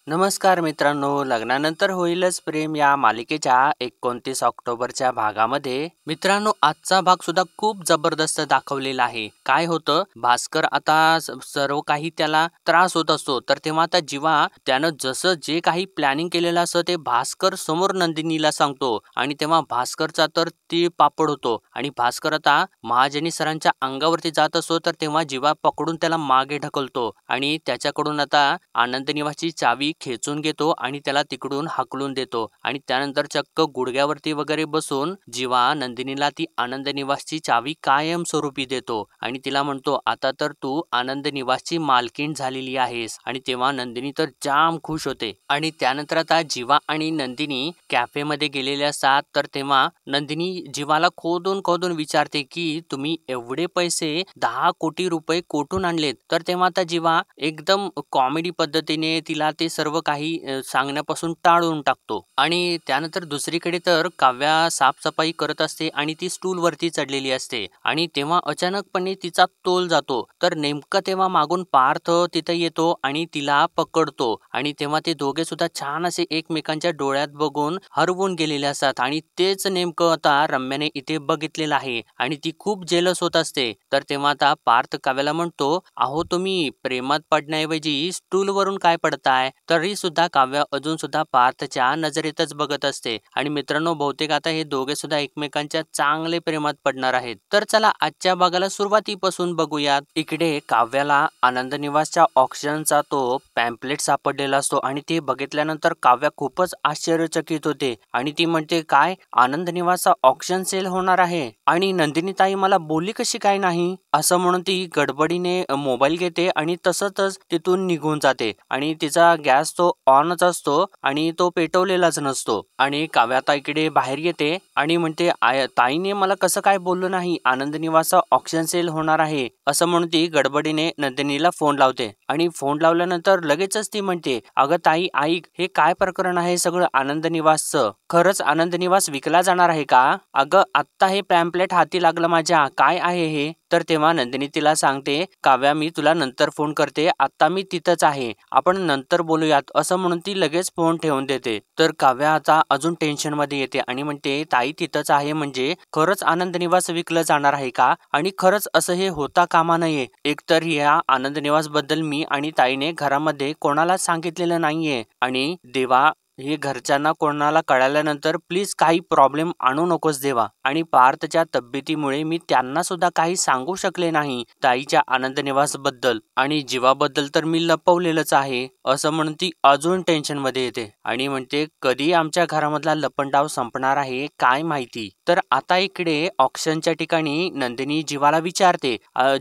नमस्कार मित्रांनो, लग्नानंतर होईलच प्रेम या मालिकेच्या 29 ऑक्टोबरच्या भागामध्ये मित्रांनो आजचा भाग सुद्धा खूप जबरदस्त दाखवलेला आहे. काय होतं, भास्कर आता सर्व काही त्याला त्रास होत असतो. तर तेव्हा आता जेव्हा त्यानं जसं जे काही प्लॅनिंग केलेलं असतं ते भास्कर समोर नंदिनीला सांगतो आणि तेव्हा भास्करचा तर तीळ पापड होतो आणि भास्कर आता महाजनी सरांच्या अंगावरती जात असतो. तर तेव्हा जीवा पकडून त्याला मागे ढकलतो आणि त्याच्याकडून आता आनंद निवासची चावी खेचून घेतो आणि त्याला तिकडून हाकलून देतो आणि त्यानंतर चक्क गुडघ्यावरती वगैरे बसून जीवा नंदिनीला ती आनंद निवासची चावी कायमस्वरूपी देतो आणि तिला म्हणतो, आता तर तू आनंद निवासची मालकीण झालेली आहेस. आणि तेव्हा नंदिनी तर जाम खुश होते आणि त्यानंतर आता जीवा आणि नंदिनी कॅफेमध्ये गेलेले असतात. तर तेव्हा नंदिनी जीवाला खोदून खोदून विचारते की तुम्ही एवढे पैसे 10 कोटी रुपये कोठून आणलेत. तर तेव्हा आता जीवा एकदम कॉमेडी पद्धतीने तिला ते सर्व काही सांगण्यापासून टाळून टाकतो आणि त्यानंतर दुसरीकडे तर काव्या साफसफाई करत असते आणि ती स्टूल वरती चढलेली असते आणि तेव्हा अचानकपणे तिचा तोल जातो. तर नेमकं तेव्हा मागून पार्थ तिथे येतो आणि तिला पकडतो आणि तेव्हा ते दोघे सुद्धा छान असे एकमेकांच्या डोळ्यात बघून हरवून गेलेले असतात आणि तेच नेमकं आता रम्याने इथे बघितलेलं आहे आणि ती खूप जेलस होत असते. तर तेव्हा आता पार्थ काव्याला म्हणतो, अहो तुम्ही प्रेमात पडण्याऐवजी स्टूलवरून काय पडताय. तरी सुद्धा काव्य अजून सुद्धा पार्थच्या नजरेतच बघत असते आणि मित्रांनो बहुतेक आता हे दोघे सुद्धा एकमेकांच्या चांगले प्रेमात पडणार आहेत. तर चला आजच्या भागाला सुरुवातीपासून बघूयात. इकडे काव्याला आनंद निवासच्या ऑक्शनचा तो पॅम्पलेट सापडलेला असतो आणि ते बघितल्यानंतर काव्या खूपच आश्चर्यचकित होते आणि ती म्हणते, काय आनंद निवासचा ऑक्शन सेल होणार आहे आणि नंदिनी ताई मला बोलली कशी काय नाही. असं म्हणून ती गडबडीने मोबाईल घेते आणि तसंच तिथून निघून जाते आणि तिचा गॅस तो ऑनच असतो आणि तो पेटवलेलाच नसतो आणि काव्या आता इकडे बाहेर येते आणि म्हणते, ताईने मला कसं काय बोललो नाही, आनंद निवासचा ऑक्शन सेल होणार आहे. असं म्हणून ती गडबडीने नंदिनीला फोन लावते आणि फोन लावल्यानंतर लगेचच ती म्हणते, अगं ताई ऐक, हे काय प्रकरण आहे सगळं आनंद निवासचं. खरंच आनंद निवास विकला जाणार आहे का. अगं आत्ता हे पॅम्पलेट हाती लागलं माझ्या, काय आहे हे. तर तेव्हा नंदिनी तिला सांगते, काव्या मी तुला नंतर फोन करते, आता मी तिथंच आहे, आपण नंतर बोलूयात. असं म्हणून ती लगेच फोन ठेवून देते. तर काव्या आता अजून टेन्शन मध्ये येते आणि म्हणते, ताई तिथंच आहे म्हणजे खरंच आनंद निवास विकलं जाणार आहे का आणि खरंच असं हे होता कामा नये. एकतर या आनंद निवास बद्दल मी आणि ताईने घरामध्ये कोणाला सांगितलेलं नाहीये आणि देवा हे घरच्यांना कोणाला कळाल्यानंतर प्लीज काही प्रॉब्लेम आणू नकोस देवा. आणि पार्थच्या तब्येतीमुळे मी त्यांना सुद्धा काही सांगू शकले नाही ताईच्या आनंद निवास बद्दल आणि जीवाबद्दल तर मी लपवलेलंच आहे. असं म्हणून ती अजून टेन्शन मध्ये येते आणि म्हणते, कधी आमच्या घरामधला लपंडाव संपणार आहे काय माहिती. तर आता इकडे ऑक्शनच्या ठिकाणी नंदिनी जीवाला विचारते,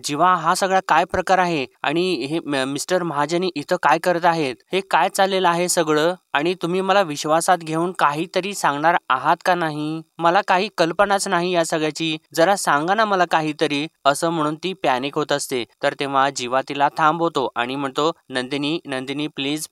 जीवा हा सगळा काय प्रकार आहे आणि हे मिस्टर महाजनी इथं काय करत आहेत, हे काय चाललेलं आहे सगळं आणि तुम्ही मला विश्वासात घेऊन काहीतरी सांगणार आहात का नाही. मला काही कल्पनाच नाही या सगळ्याची, जरा सांगा ना मला काहीतरी. असं म्हणून ती पॅनिक होत असते. तर तेव्हा जीवा तिला थांबवतो आणि म्हणतो, नंदिनी प्लीज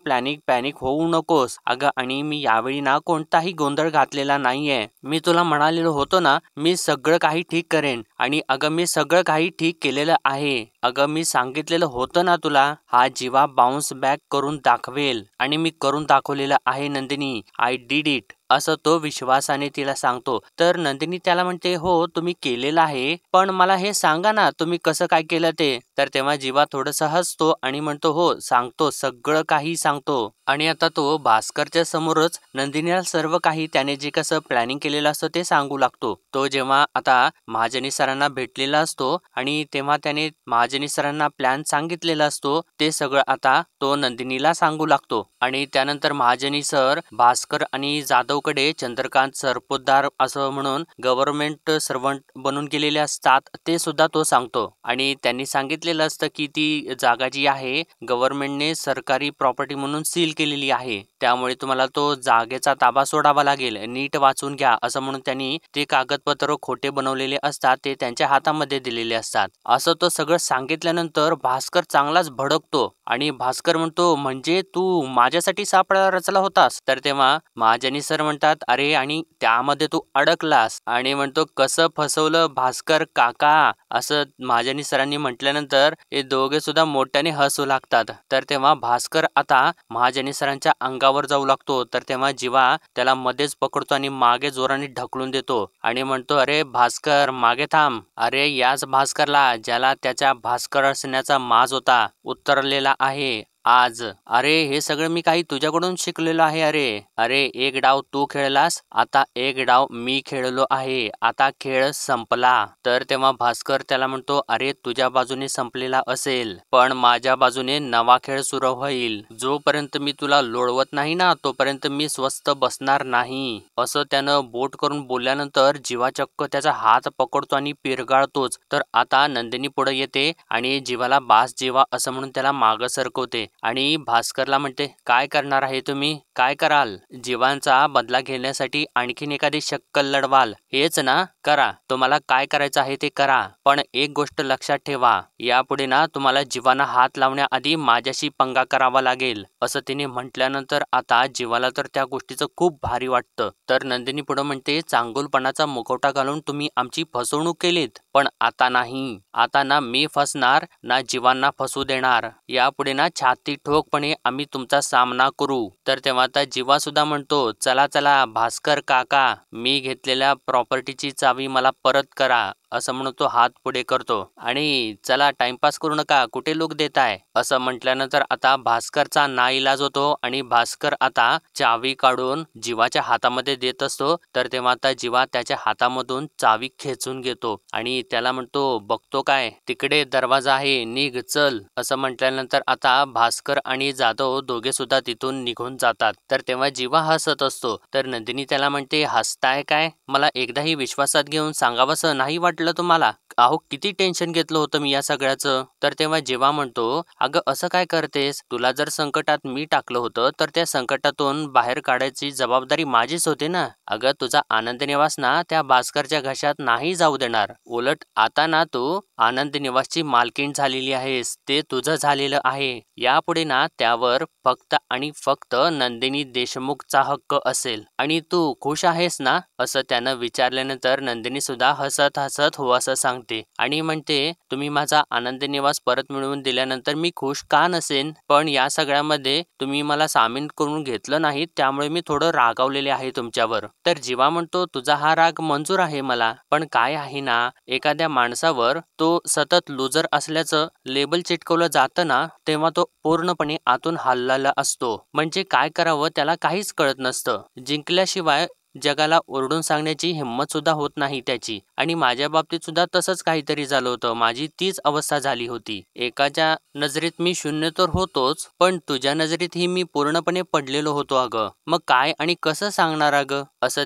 पॅनिक होऊ नकोस अगं. आणि मी यावेळी ना कोणताही गोंधळ घातलेला नाहीये. मी तुला म्हणालेलो होतो ना मी सगळं काही ठीक करेन आणि अगं मी सगळं काही ठीक केलेलं आहे. अगं मी सांगितलेलं होतं ना तुला, हा जीवा बाउन्स बॅक करून दाखवेल आणि मी करून दाखवलेलं आहे नंदिनी, आय डिड इट. असं तो विश्वासाने तिला सांगतो. तर नंदिनी त्याला म्हणते, हो तुम्ही केलेलं आहे पण मला हे सांगा ना तुम्ही कसं काय केलं ते. तर तेव्हा जीवा थोडंसं हसतो आणि म्हणतो, हो सांगतो, सगळं काही सांगतो. आणि आता तो भास्करच्या समोरच नंदिनीला सर्व काही त्याने जे कसं प्लॅनिंग केलेलं असतं ते सांगू लागतो. तो जेव्हा आता महाजनी सरांना भेटलेला असतो आणि तेव्हा त्याने महाजनी सरांना प्लॅन सांगितलेला असतो ते सगळं आता तो नंदिनीला सांगू लागतो. आणि त्यानंतर महाजनी सर भास्कर आणि जाधवकडे चंद्रकांत सरपोतदार असं म्हणून गव्हर्नमेंट सर्वंट बनून गेलेले असतात ते सुद्धा तो सांगतो. आणि त्यांनी सांगितलेलं असतं की ती जागा जी आहे गव्हर्नमेंटने सरकारी प्रॉपर्टी म्हणून सील केलेली आहे, त्यामुळे तुम्हाला तो जागेचा ताबा सोडावा लागेल, नीट वाचून घ्या. असं म्हणून त्यांनी ते कागदपत्र खोटे बनवलेले असतात ते त्यांच्या हातामध्ये दिलेले असतात. असं तो सगळं सांगितल्यानंतर भास्कर चांगलाच भडकतो आणि भास्कर म्हणतो, म्हणजे तू माझ्यासाठी सापळा रचला होतास. तर तेव्हा महाजनी सर म्हणतात, अरे आणि त्यामध्ये तू अडकलास. आणि म्हणतो, कसं फसवलं भास्कर काका, असं महाजनी सरांनी म्हटल्यानंतर हे दोघे सुद्धा मोठ्याने हसू लागतात. तर तेव्हा भास्कर आता महाजनी सरांच्या अंगावर जाऊ लागतो. तर तेव्हा जीवा त्याला मध्येच पकडतो आणि मागे जोराने ढकलून देतो आणि म्हणतो, अरे भास्कर मागे थांब. अरे याच भास्करला ज्याला त्याच्या भास्कर असण्याचा माज होता उतरलेला आहे आज. अरे हे सगळं मी काही तुझ्याकडून शिकलेलो आहे. अरे अरे एक डाव तू खेळलास, आता एक डाव मी खेळलो आहे. आता खेळ संपला. तर तेव्हा भास्कर त्याला म्हणतो, अरे तुझ्या बाजूने संपलेला असेल, पण माझ्या बाजूने नवा खेळ सुरू होईल. जोपर्यंत मी तुला लोळवत नाही ना तोपर्यंत मी स्वस्थ बसणार नाही. असं त्यानं बोट करून बोलल्यानंतर जीवा चक्क त्याचा हात पकडतो आणि पिरगाळतोच. तर आता नंदिनी पुढे येते आणि जीवाला बास जीवा असं म्हणून त्याला मागं सरकवते आणि भास्करला म्हणते, काय करणार आहे तुम्ही, काय कराल? जीवांचा बदला घेण्यासाठी आणखीन एखादी शक्कल लढवाल, हेच ना? करा, तुम्हाला काय करायचं आहे ते करा. पण एक गोष्ट लक्षात ठेवा, यापुढे ना तुम्हाला जीवांना हात लावण्याआधी माझ्याशी पंगा करावा लागेल. असं तिने म्हटल्यानंतर आता जीवाला तर त्या गोष्टीचं खूप भारी वाटतं. तर नंदिनी पुढे म्हणते, चांगुलपणाचा मुखवटा घालून तुम्ही आमची फसवणूक केलीत, पण आता नाही. आता ना मी फसणार ना जीवांना फसू देणार. यापुढे ना छाती ठोकपणे आम्ही तुमचा सामना करू. तर तेव्हा आता जीवा सुद्धा म्हणतो, चला चला भास्कर काका, मी घेतलेल्या प्रॉपर्टीची चावी मला परत करा. असं म्हणून तो हात पुढे करतो आणि चला टाइमपास करू नका, कुठे लोक देताय. असं म्हटल्यानंतर आता भास्करचा नाईलाज होतो आणि भास्कर आता चावी काढून जीवाच्या हातामध्ये देत असतो. तर तेव्हा आता जीवा त्याच्या हातामधून चावी खेचून घेतो आणि त्याला म्हणतो, बघतो काय, तिकडे दरवाजा आहे, निघ चल. असं म्हटल्यानंतर आता भास्कर आणि जाधव दोघे सुद्धा तिथून निघून जातात. तर तेव्हा जीवा हसत असतो. तर नंदिनी त्याला म्हणते, हसताय काय, मला एकदाही विश्वासात घेऊन सांगावंसं नाही वाटलं तुम्हाला? अहो किती टेन्शन घेतलं होतं मी या सगळ्याचं. तर तेव्हा जीवा म्हणतो, अगं असं काय करतेस, तुला जर संकटात मी टाकलं होतं तर त्या संकटातून बाहेर काढायची जबाबदारी माझीच होती ना. अगं तुझा आनंद निवास ना त्या भास्करच्या घशात नाही जाऊ देणार. उलट आता ना तू आनंद निवासची मालकीण झालेली आहेस, ते तुझं झालेलं आहे. यापुढे ना त्यावर फक्त आणि फक्त नंदिनी देशमुखचा हक्क असेल. आणि तू खुश आहेस ना? असं त्यानं विचारल्यानंतर नंदिनी सुद्धा हसत हसत हो असं सांगते आणि म्हणते, तुम्ही माझा आनंद निवास परत मिळवून दिल्यानंतर मी खुश का नसेन, पण या सगळ्यामध्ये तुम्ही मला सामील करून घेतलं नाही, त्यामुळे मी थोडं रागावलेले आहे तुमच्यावर. तर जीवा म्हणतो, तुझा हा राग मंजूर आहे मला, पण काय आहे ना, एखाद्या माणसावर तो सतत लुजर असल्याचं लेबल चिटकवलं जातं ना, तेव्हा तो पूर्णपणे आतून हललेला असतो. म्हणजे काय करावं त्याला काहीच कळत नसतं. जिंकल्याशिवाय जगाला ओरडून सांगण्याची हिंमत सुद्धा होत नाही त्याची. आणि माझ्या बाबतीत सुद्धा तसंच काहीतरी झालं होतं. माझी तीच अवस्था झाली होती. एकाच्या नजरेत मी शून्य तर होतोच, पण तुझ्या नजरेतही मी पूर्णपणे पडलेलो होतो अगं. मग काय आणि कसं सांगणार अगं? असं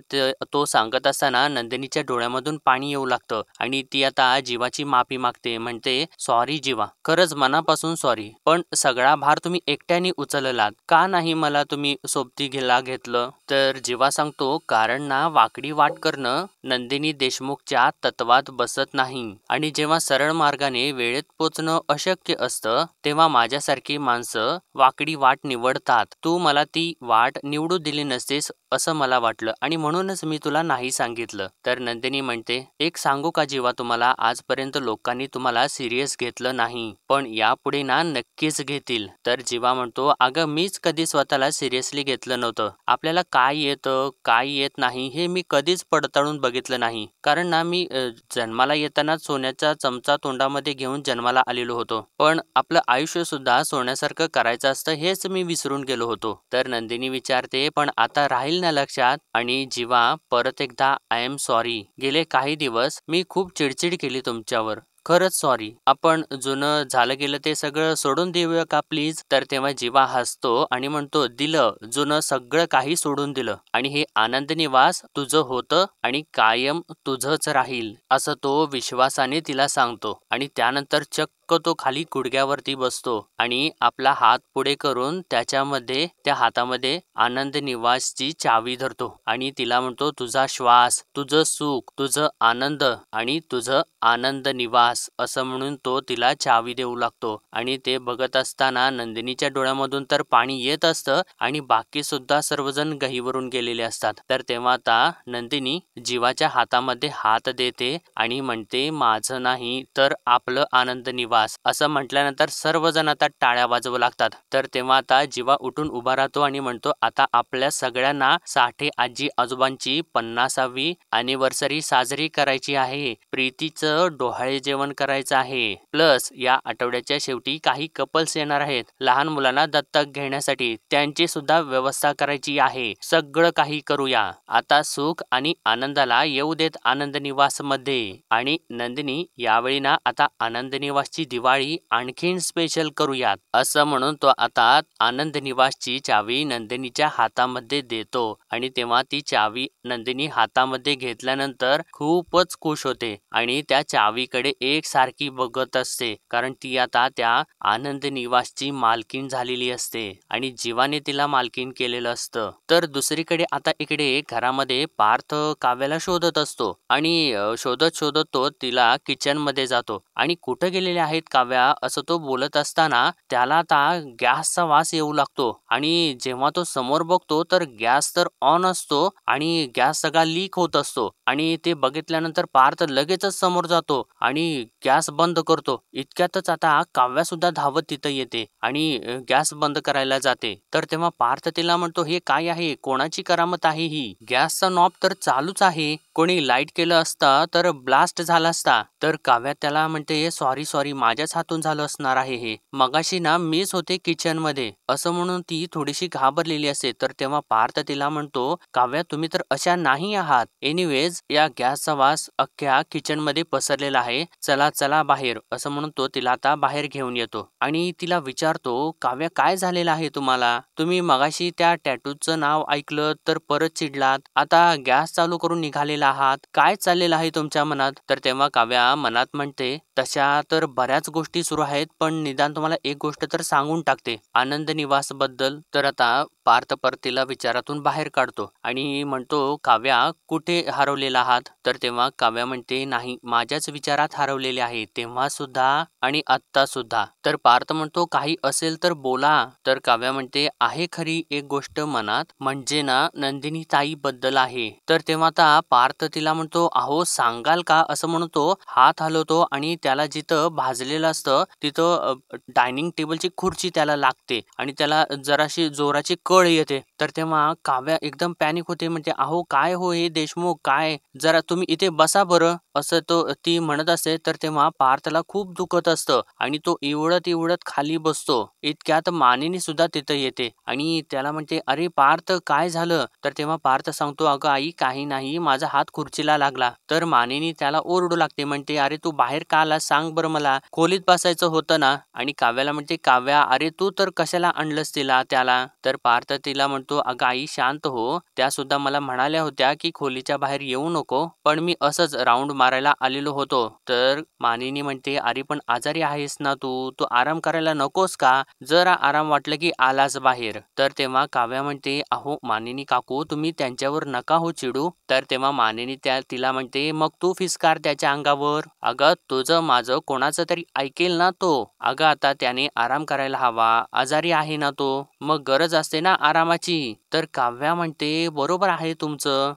तो सांगत असताना नंदिनीच्या डोळ्यामधून पाणी येऊ लागतं आणि ती आता जीवाची माफी मागते. म्हणते, सॉरी जीवा, खरंच मनापासून सॉरी, पण सगळा भार तुम्ही एकट्याने उचललात, का नाही मला तुम्ही सोबती घेतलं? तर जीवा सांगतो, कारण ना वाकडी वाट करणं नंदिनी देशमुखच्या तत्वात बसत नाही. आणि जेव्हा सरळ मार्गाने वेळेत पोचणं अशक्य असतं तेव्हा माझ्यासारखी माणसं वाकडी वाट निवडतात. तू मला ती वाट निवडू दिली नसतेस असं मला वाटलं आणि म्हणूनच मी तुला नाही सांगितलं. तर नंदिनी म्हणते, एक सांगू का जीवा तुम्हाला, आजपर्यंत लोकांनी तुम्हाला सिरियस घेतलं नाही, पण यापुढे ना नक्कीच घेतील. तर जीवा म्हणतो, अगं मीच कधी स्वतःला सिरियसली घेतलं नव्हतं. आपल्याला काय येतं काय येत नाही हे मी कधीच पडताळून बघितलं नाही. कारण ना मी जन्माला येताना सोन्याचा चमचा तोंडामध्ये घेऊन जन्माला आलेलो होतो, पण आपलं आयुष्य सुद्धा सोन्यासारखं करायचं असतं हेच मी विसरून गेलो होतो. तर नंदिनी विचारते, पण आता राहील ना लक्षात? आणि जीवा परत एकदा, आय एम सॉरी, गेले काही दिवस मी खूप चिडचिड केली तुमच्यावर, खरंच सॉरी. आपण जुनं झालं गेलं ते सगळं सोडून देऊया का प्लीज? तर तेव्हा जीवा हसतो आणि म्हणतो, दिलं, जुनं सगळं काही सोडून दिलं आणि हे आनंद निवास तुझं होतं आणि कायम तुझंच राहील, असं तो विश्वासाने तिला सांगतो. आणि त्यानंतर चक्क चक्क तो खाली गुडघ्यावरती बसतो आणि आपला हात पुढे करून त्याच्यामध्ये त्या हातामध्ये आनंद निवासची चावी धरतो आणि तिला म्हणतो, तुझा श्वास, तुझं सुख, तुझं आनंद आणि तुझं आनंद निवास असं म्हणून तो तिला चावी देऊ लागतो. आणि ते बघत असताना नंदिनीच्या डोळ्यामधून तर पाणी येत असतं आणि बाकी सुद्धा सर्वजण गहिवरून गेलेले असतात. तर तेव्हा आता नंदिनी जीवाच्या हातामध्ये हात देते आणि म्हणते, माझं नाही तर आपलं आनंद निवास असं म्हटल्यानंतर सर्वजण आता टाळ्या वाजवू लागतात. तर तेव्हा आता जीवा उठून उभा राहतो आणि म्हणतो, आता आपल्या सगळ्यांना साठे आजी आजोबांची 50वी अॅनिव्हर्सरी साजरी करायची आहे. प्रीतीचं डोहाळे जेवण करायचं आहे. प्लस या आठवड्याच्या शेवटी काही कपल्स येणार आहेत लहान मुलांना दत्तक घेण्यासाठी, त्यांची सुद्धा व्यवस्था करायची आहे. सगळं काही करूया. आता सुख आणि आनंदाला येऊ देत आनंद निवास मध्ये. आणि नंदिनी यावेळी ना आता आनंद निवासची दिवाळी आणखीन स्पेशल करूयात असं म्हणून तो आता आनंद निवासची चावी नंदिनीच्या हातामध्ये देतो. आणि तेव्हा ती चावी नंदिनी हातामध्ये घेतल्यानंतर खूपच खुश होते आणि त्या चावीकडे एकसारखी बघत असते, कारण ती आता त्या आनंद निवासची मालकीण झालेली असते आणि जीवाने तिला मालकीण केलेलं असतं. तर दुसरीकडे आता इकडे घरामध्ये पार्थ काव्याला शोधत असतो आणि शोधत शोधत तो तिला किचन मध्ये जातो आणि कुठं गेलेले आहेत काव्या असं तो बोलत असताना त्याला आता गॅसचा वास येऊ लागतो आणि जेव्हा तो समोर बघतो तर गॅस तर ऑन असतो आणि गॅस सगळा लीक होत असतो. आणि ते बघितल्यानंतर पार्थ लगेचच समोर जातो आणि गॅस बंद करतो. इतक्यातच आता काव्या सुद्धा धावत तिथं येते आणि गॅस बंद करायला जाते. तर तेव्हा पार्थ तिला म्हणतो, हे काय आहे, कोणाची करामत आहे ही? गॅसचा नॉब तर चालूच आहे, कोणी लाईट केलं असता तर ब्लास्ट झाला असता. तर काव्या त्याला म्हणते, सॉरी सॉरी माझ्याच हातून झालं असणार आहे हे, मगाशी ना मीच होते किचन मध्ये असं म्हणून ती थोडीशी घाबरलेली असते. तर तेव्हा पार्थ तिला म्हणतो, काव्या तुम्ही तर अशा नाही आहात. एनिवेज या गॅसचा वास अख्ख्या किचन मध्ये पसरलेला आहे, चला चला बाहेर असं म्हणून तो तिला आता बाहेर घेऊन येतो आणि तिला विचारतो, काव्या काय झालेलं आहे तुम्हाला? तुम्ही मगाशी त्या टॅटूचं नाव ऐकलं तर परत चिडलात, आता गॅस चालू करून निघालेला आहात, काय चाललेलं आहे तुमच्या मनात? तर तेव्हा काव्या मनात म्हणते, तशा तर बऱ्याच गोष्टी सुरू आहेत, पण निदान तुम्हाला एक गोष्ट तर सांगून टाकते आनंद निवास बद्दल. तर आता पार्थ परत तिला विचारातून बाहेर काढतो आणि म्हणतो, काव्या कुठे हरवलेला आहात? तर तेव्हा काव्या म्हणते, नाही माझ्याच विचारात हरवलेले आहे, तेव्हा सुद्धा आणि आत्ता सुद्धा. तर पार्थ म्हणतो, काही असेल तर बोला. तर काव्या म्हणते, आहे खरी एक गोष्ट मनात, म्हणजे ना नंदिनी ताई बद्दल आहे. तर तेव्हा आता पार्थ तिला म्हणतो, अहो सांगाल का असं म्हणतो, हात हलवतो आणि त्याला जिथं भाजलेलं असतं तिथं डायनिंग टेबलची खुर्ची त्याला लागते आणि त्याला जराशी जोराची कळ येते. तर तेव्हा काव्या एकदम पॅनिक होते, म्हणते, अहो काय हो हे देशमुख, काय, जरा तुम्ही इथे बसा बरं असं ती म्हणत असते. तर तेव्हा पार्थला खूप दुखत असतं आणि तो इवळत इवळत खाली बसतो. इतक्यात मानिनी सुद्धा तिथं येते आणि त्याला म्हणते, अरे पार्थ काय झालं? तर तेव्हा पार्थ सांगतो, अगं आई काही नाही, माझा हात खुर्चीला लागला. तर मानिनी त्याला ओरडू लागते, म्हणते, अरे तू बाहेर का आला सांग बरं, मला खोलीत बसायचं होतं ना. आणि काव्याला म्हणते, काव्या अरे तू तर कशाला आणलंस त्याला? तर पार्थ तिला म्हणतो, अगं आई शांत हो, त्या सुद्धा मला म्हणाल्या होत्या की खोलीच्या बाहेर येऊ नको, पण मी असंच राऊंड मारायला आलेलो होतो. तर मानिनी म्हणते, अरे पण आजारी आहेस ना तू, तू आराम करायला नकोस का? जरा आराम वाटलं की आलास बाहेर. तर तेव्हा काव्या म्हणते, अहो मानिनी काकू तुम्ही त्यांच्यावर नका हो चिडू. तर तेव्हा मानिनी तिला म्हणते, मग तू फिस्कार त्याच्या अंगावर, अगं तुझं माझं कोणाचं तरी ऐकेल ना तो. अगं आता त्याने आराम करायला हवा, आजारी आहे ना तो, मग गरज असते ना आरामाची. तर काव्या म्हणते, बरोबर आहे तुमचं,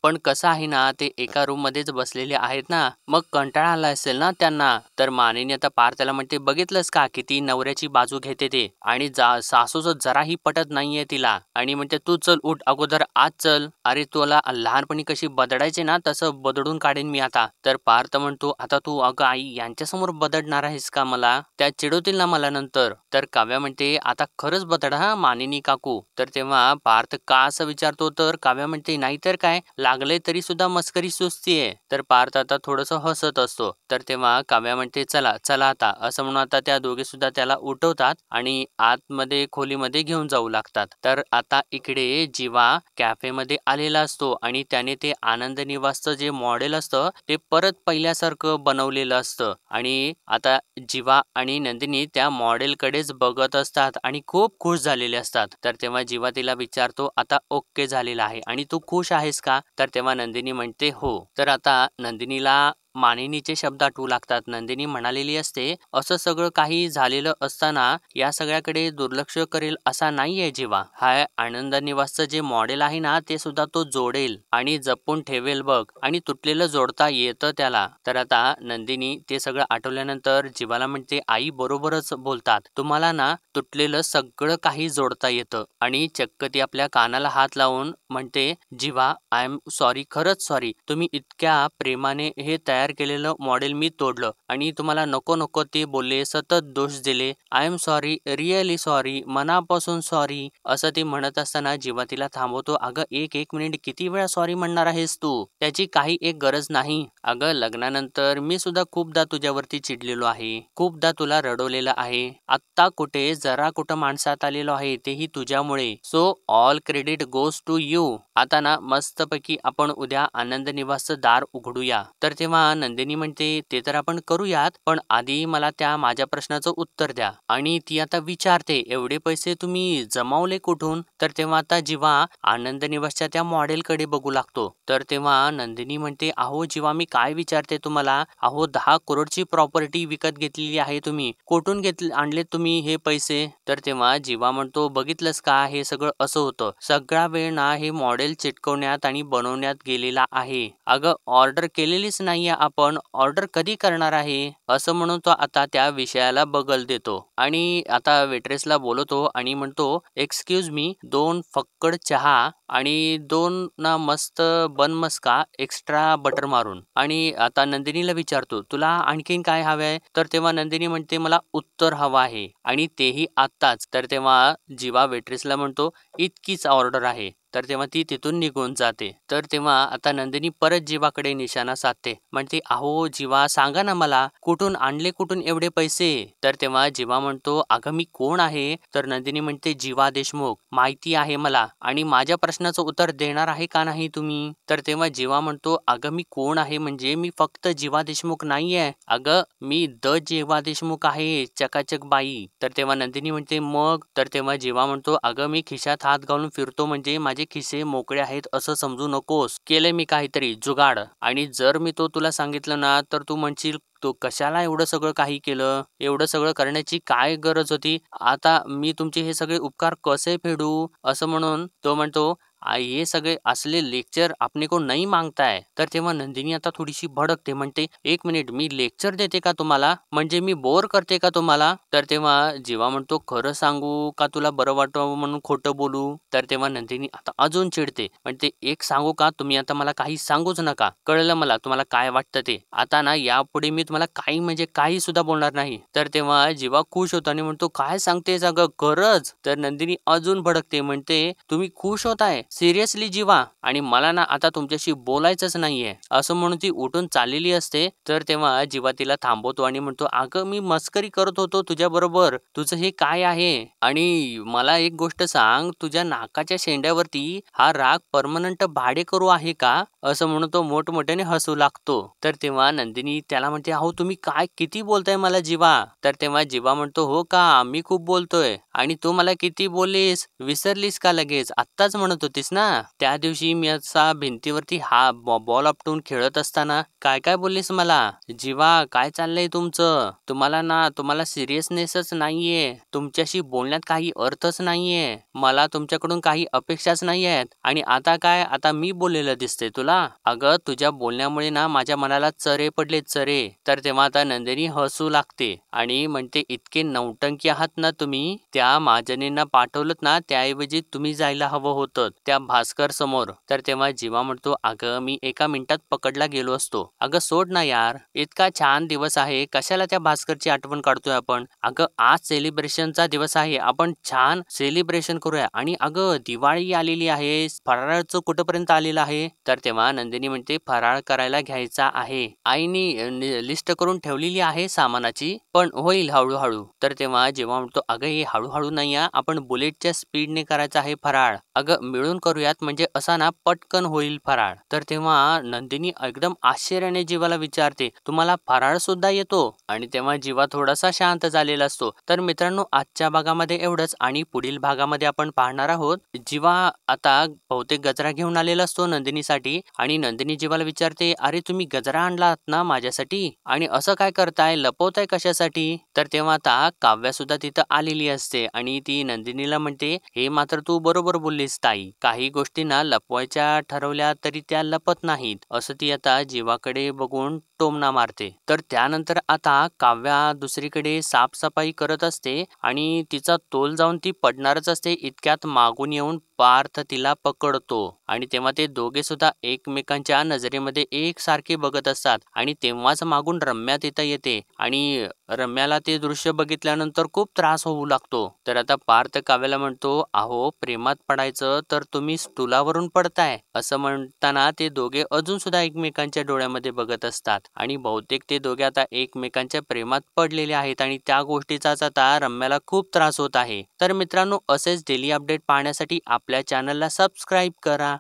पण कसं आहे ना ते एका रूम मध्येच बसलेले आहेत ना, मग कंटाळा आला असेल ना त्यांना. तर मानिनी आता पार्थला म्हणते, बघितलंस का किती नवऱ्याची बाजू घेते ते, आणि सासूचं जराही पटत नाहीये तिला, आणि म्हणते तू चल उठ अगोदर आज चल. अरे तुला लहानपणी कशी बदडायचे ना तसं बदडून काढेन मी आता. तर पार्थ म्हणतो, आता तू अगं आई यांच्यासमोर बदडणार आहेस का मला, त्या चिडवतील ना मला नंतर. तर काव्या म्हणते, आता खरंच बदड हा मानिनी काकू. तर तेव्हा पार्थ का असं विचारतो, तर काव्या म्हणते, नाहीतर काय, लागले तरी सुद्धा मस्करी सुचतीये. तर पार्थ आता थोडस हसत असतो. तर तेव्हा काव्या म्हणते, चला चला आता असं म्हणून आता त्या दोघे सुद्धा त्याला उठवतात आणि आतमध्ये खोलीमध्ये घेऊन जाऊ लागतात. तर आता इकडे जीवा कॅफेमध्ये आलेला असतो आणि त्याने ते आनंद निवासचं जे मॉडेल असतं ते परत पहिल्यासारखं बनवलेलं असतं आणि आता जीवा आणि नंदिनी त्या मॉडेलकडेच बघत असतात आणि खूप खुश झालेले असतात. तर तेव्हा जीवा तिला विचारतो, आता ओके झालेला आहे आणि तू खुश आहेस का? तर तेव्हा नंदिनी म्हणते हो. तर आता नंदिनीला मानिनीचे शब्द आठवू लागतात. नंदिनी म्हणालेली असते, असं सगळं काही झालेलं असताना या सगळ्याकडे दुर्लक्ष करेल असा नाहीये जीवा. हा आनंद निवासचं जे मॉडेल आहे ना, ते सुद्धा तो जोडेल आणि जपून ठेवेल बघ आणि तुटलेलं जोडता येतं त्याला. तर आता नंदिनी ते सगळं आठवल्यानंतर जीवाला म्हणते, आई बरोबरच बोलतात. तुम्हाला ना तुटलेलं सगळं काही जोडता येतं आणि चक्क ती आपल्या कानाला हात लावून म्हणते, जीवा आय एम सॉरी, खरंच सॉरी. तुम्ही इतक्या प्रेमाने हे तयार केलेलं मॉडेल मी तोडलं आणि तुम्हाला नको नको ते बोलले, सतत दोष दिले. I am sorry, really sorry, मनापासून सॉरी. असं ती म्हणत असताना जीवा तिला थांबवतो. अगं एक मिनिट, किती वेळा सॉरी म्हणणार आहेस तू? त्याची काही एक गरज नाही. अगं लग्नानंतर मी सुद्धा खूपदा तुझ्यावरती चिडलेलो आहे, खूपदा तुला रडवलेलं आहे. आत्ता कुठे जरा कुठं माणसात आलेलो आहे, तेही तुझ्यामुळे. So all credit goes to you. आता ना मस्तपैकी आपण उद्या आनंद निवासचं दार उघडूया. तर तेव्हा नंदिनी म्हणते, ते तर आपण करूयात, पण आधी मला त्या माझ्या प्रश्नाचं उत्तर द्या. आणि ती आता विचारते, एवढे पैसे तुम्ही जमावले कुठून? तर तेव्हा आता जीवा आनंद निवासच्या त्या मॉडेलकडे बघू लागतो. तर तेव्हा नंदिनी म्हणते, अहो जीवा मी काय विचारते तुम्हाला? अहो 10 करोडची प्रॉपर्टी विकत घेतलेली आहे तुम्ही. कुठून आणलेत तुम्ही हे पैसे? तर तेव्हा जीवा म्हणतो, बघितलंस का, हे सगळं असं होतं. सगळा वेळ ना हे मॉडेल चिटकवण्यात आणि बनवण्यात गेलेला आहे. अगं ऑर्डर केलेलीच नाहीये आपण, ऑर्डर कधी करणार आहे? असं म्हणून तो आता त्या विषयाला बगल देतो आणि आता वेट्रेसला बोलवतो आणि म्हणतो, एक्सक्यूज मी, 2 फक्कड चहा आणि 2 ना मस्त बन मस्का एक्स्ट्रा बटर मारून. आणि आता नंदिनीला विचारतो, तुला आणखीन काय हवंय? तर तेव्हा नंदिनी म्हणते, मला उत्तर हवं आहे आणि तेही आत्ताच. तर तेव्हा जीवा वेट्रेसला म्हणतो, इतकीच ऑर्डर आहे. तर तेव्हा ती तिथून निघून जाते. तर तेव्हा आता नंदिनी परत जीवाकडे निशाणा साधते. म्हणते, अहो जीवा सांगा ना मला, कुठून आणले, कुठून एवढे पैसे? तर तेव्हा जीवा म्हणतो, अगं मी कोण आहे? तर नंदिनी म्हणते, जीवा देशमुख. माहिती आहे मला आणि माझ्या प्रश्नाचं उत्तर देणार आहे का नाही तुम्ही? तर तेव्हा जीवा म्हणतो, अगं मी कोण आहे म्हणजे मी फक्त जीवा देशमुख नाहीये. अगं मी द जीवा देशमुख आहे, चकाचक बाई. तर तेव्हा नंदिनी म्हणते, मग? तर तेव्हा जीवा म्हणतो, अगं मी खिशात हात घालून फिरतो म्हणजे माझे खिसे मोकळे आहेत असं समजू नकोस. केले मी काहीतरी जुगाड आणि जर मी तो तुला सांगितलं ना तर तू म्हणशील, तो कशाला एवढं सगळं काही केलं? एवढं सगळं करण्याची काय गरज होती? आता मी तुमचे हे सगळे उपकार कसे फेडू? असं म्हणून तो म्हणतो, ये सगळे असले लेक्चर आपने को नाही मागताय. तर तेव्हा नंदिनी आता थोडीशी भडकते. म्हणते, एक मिनिट, मी लेक्चर देते का तुम्हाला? म्हणजे मी बोर करते का तुम्हाला? तर तेव्हा जीवा म्हणतो, खरं सांगू का तुला बरं वाटावं म्हणून खोटं बोलू? तर तेव्हा नंदिनी आता अजून चिडते. म्हणते, एक सांगू का, तुम्ही आता मला काही सांगूच नका. कळलं मला तुम्हाला काय वाटतं ते. आता ना यापुढे मी तुम्हाला काही म्हणजे काही सुद्धा बोलणार नाही. तर तेव्हा जीवा खुश होतो आणि म्हणतो, काय सांगतेस अगं, खरंच? तर नंदिनी अजून भडकते. म्हणते, तुम्ही खुश होताय? सिरियसली जीवा? आणि मला ना आता तुमच्याशी बोलायचंच नाहीये. असं म्हणून ती उठून चाललेली असते. तर तेव्हा जीवा तिला थांबवतो आणि म्हणतो, अगं मी मस्करी करत होतो तुझ्या बरोबर. तुझं हे काय आहे? आणि मला एक गोष्ट सांग, तुझ्या नाकाच्या शेंड्यावरती हा राग परमनंट भाडेकरू आहे का? असं म्हणून तो मोठमोठ्याने हसू लागतो. तर तेव्हा नंदिनी त्याला म्हणते, अहो तुम्ही काय किती बोलताय मला जीवा? तर तेव्हा जीवा म्हणतो, हो का, मी खूप बोलतोय. आणि तू मला किती बोललीस? विसरलीस का लगेच? आत्ताच म्हणत होतीस ना, त्या दिवशी मी असा भिंतीवरती हा बॉल आपटून खेळत असताना काय काय बोललीस मला? जीवा काय चाललंय तुमचं? तुम्हाला सिरियसनेसच नाहीये. तुमच्याशी बोलण्यात काही अर्थच नाहीये. मला तुमच्याकडून काही अपेक्षाच नाही आहेत. आणि आता काय, आता मी बोललेलं दिसते तुला? अगं तुझ्या बोलण्यामुळे ना माझ्या मनाला चरे पडले, चरे. तर तेव्हा आता नंदिनी हसू लागते आणि म्हणते, इतके नौटंकी आहात ना तुम्ही, त्या महाजनींना पाठवलं ना त्याऐवजी तुम्ही जायला हवं होतं त्या भास्कर समोर. तर तेव्हा जीवा म्हणतो, अगं मी एका मिनिटात पकडला गेलो असतो. अगं सोड ना यार, इतका छान दिवस आहे, कशाला त्या भास्करची आठवण काढतोय आपण? अगं आज सेलिब्रेशनचा दिवस आहे, आपण छान सेलिब्रेशन करूया. आणि अगं दिवाळी आलेली आहे, फराळाचं कुठपर्यंत आलेलं आहे? तर तेव्हा नंदिनी म्हणते, फराळ करायला घ्यायचा आहे. आईनी लिस्ट करून ठेवलेली आहे सामानाची, पण होईल हळूहळू. तर तेव्हा जेव्हा म्हणतो, अगं हे हळूहळू हळू नाही या, आपण बुलेटच्या स्पीडने करायचा आहे फराळ. अगं मिळून करूयात, म्हणजे असा ना पटकन होईल फराळ. तर तेव्हा नंदिनी एकदम आश्चर्याने जीवाला विचारते, तुम्हाला फराळ सुद्धा येतो? आणि तेव्हा जीवा थोडासा शांत झालेला असतो. तर मित्रांनो, आजच्या भागामध्ये एवढंच आणि पुढील भागामध्ये आपण पाहणार आहोत. जीवा आता बहुतेक गजरा घेऊन आलेला असतो नंदिनीसाठी आणि नंदिनी जीवाला विचारते, अरे तुम्ही गजरा आणलात ना माझ्यासाठी? आणि असं काय करताय, लपवताय कशासाठी? तर तेव्हा आता काव्या सुद्धा तिथं आलेली असते आणि ती नंदिनीला म्हणते, हे मात्र तू बरोबर बोललीस ताई, काही गोष्टी ना लपवायच्या ठरवल्या तरी त्या लपत नाहीत, असं ती आता जीवाकडे बघून टोमणा मारते. तर त्यानंतर आता काव्या दुसरीकडे साफसफाई करत असते आणि तिचा तोल जाऊन ती पडणारच असते. इतक्यात मागून येऊन पार्थ तिला पकडतो आणि तेव्हा ते दोघे सुद्धा एकमेकांच्या नजरेमध्ये एकसारखे बघत असतात आणि तेव्हाच मागून रम्या तिथं येते आणि रम्याला ते दृश्य बघितल्यानंतर खूप त्रास होऊ लागतो. तर आता पार्थ काव्याला म्हणतो, अहो प्रेमात पडायचं तर तुम्ही स्टुलावरून पडताय, असं म्हणताना ते दोघे अजून सुद्धा एकमेकांच्या डोळ्यामध्ये बघत असतात आणि बहुतेक ते दोघे आता एकमेकांच्या प्रेमात पडलेले आहेत आणि त्या गोष्टीचाच आता रम्याला खूप त्रास होत आहे. तर मित्रांनो, असेच डेली अपडेट पाहण्यासाठी आपल्या चॅनलला सबस्क्राईब करा.